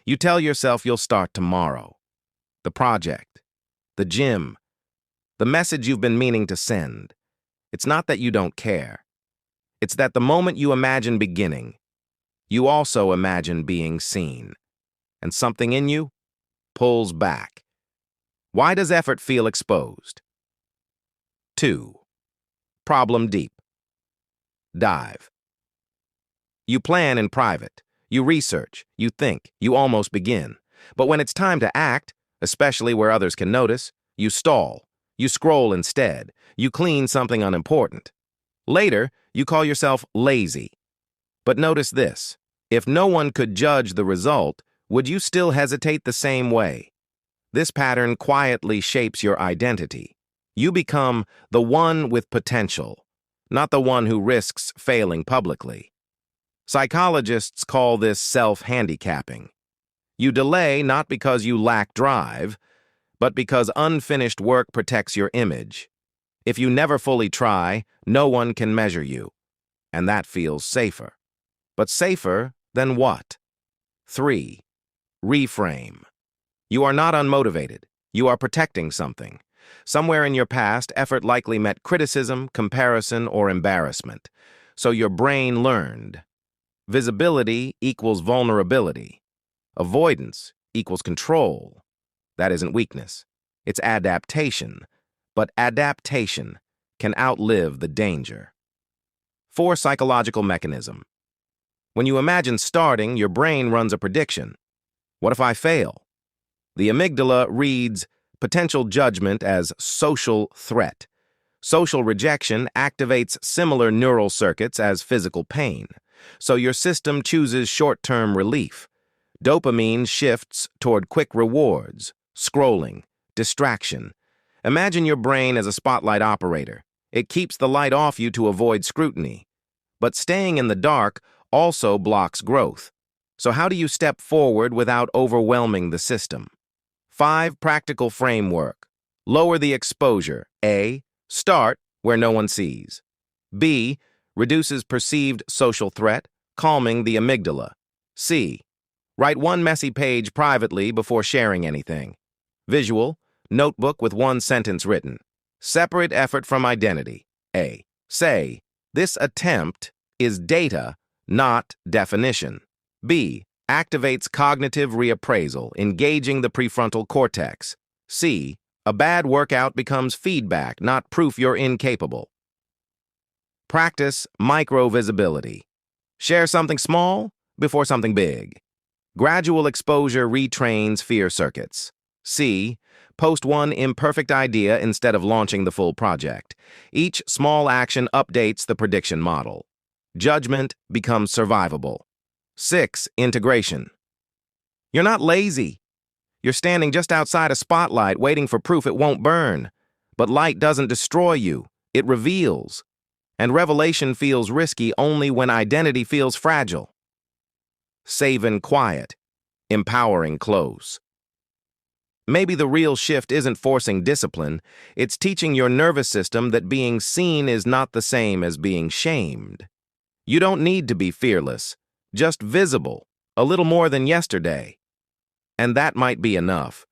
You tell yourself you'll start tomorrow. The project, the gym, the message you've been meaning to send. It's not that you don't care. It's that the moment you imagine beginning, you also imagine being seen. And something in you pulls back. Why does effort feel exposed? 2. Problem deep. Dive. You plan in private. You research. You think. You almost begin. But when it's time to act, especially where others can notice, you stall. You scroll instead. You clean something unimportant. Later, you call yourself lazy. But notice this. If no one could judge the result, would you still hesitate the same way? This pattern quietly shapes your identity. You become the one with potential, not the one who risks failing publicly. Psychologists call this self-handicapping. You delay not because you lack drive, but because unfinished work protects your image. If you never fully try, no one can measure you, and that feels safer. But safer than what? 3. Reframe. You are not unmotivated. You are protecting something. Somewhere in your past, effort likely met criticism, comparison, or embarrassment. So your brain learned. Visibility equals vulnerability. Avoidance equals control. That isn't weakness. It's adaptation. But adaptation can outlive the danger. 4. Psychological mechanism. When you imagine starting, your brain runs a prediction. What if I fail? The amygdala reads potential judgment as social threat. Social rejection activates similar neural circuits as physical pain. So your system chooses short-term relief. Dopamine shifts toward quick rewards, scrolling, distraction. Imagine your brain as a spotlight operator. It keeps the light off you to avoid scrutiny. But staying in the dark also blocks growth. So how do you step forward without overwhelming the system? 5. Practical framework. Lower the exposure. A. Start where no one sees. B. Reduces perceived social threat, calming the amygdala. C. Write one messy page privately before sharing anything. Visual. Notebook with one sentence written. Separate effort from identity. A. Say, this attempt is data, not definition. B. Activates cognitive reappraisal, engaging the prefrontal cortex. C. A bad workout becomes feedback, not proof you're incapable. Practice micro-visibility. Share something small before something big. Gradual exposure retrains fear circuits. C. Post one imperfect idea instead of launching the full project. Each small action updates the prediction model. Judgment becomes survivable. 6. Integration. You're not lazy. You're standing just outside a spotlight waiting for proof it won't burn. But light doesn't destroy you. It reveals. And revelation feels risky only when identity feels fragile. Saving quiet. Empowering close. Maybe the real shift isn't forcing discipline. It's teaching your nervous system that being seen is not the same as being shamed. You don't need to be fearless. Just visible, a little more than yesterday. And that might be enough.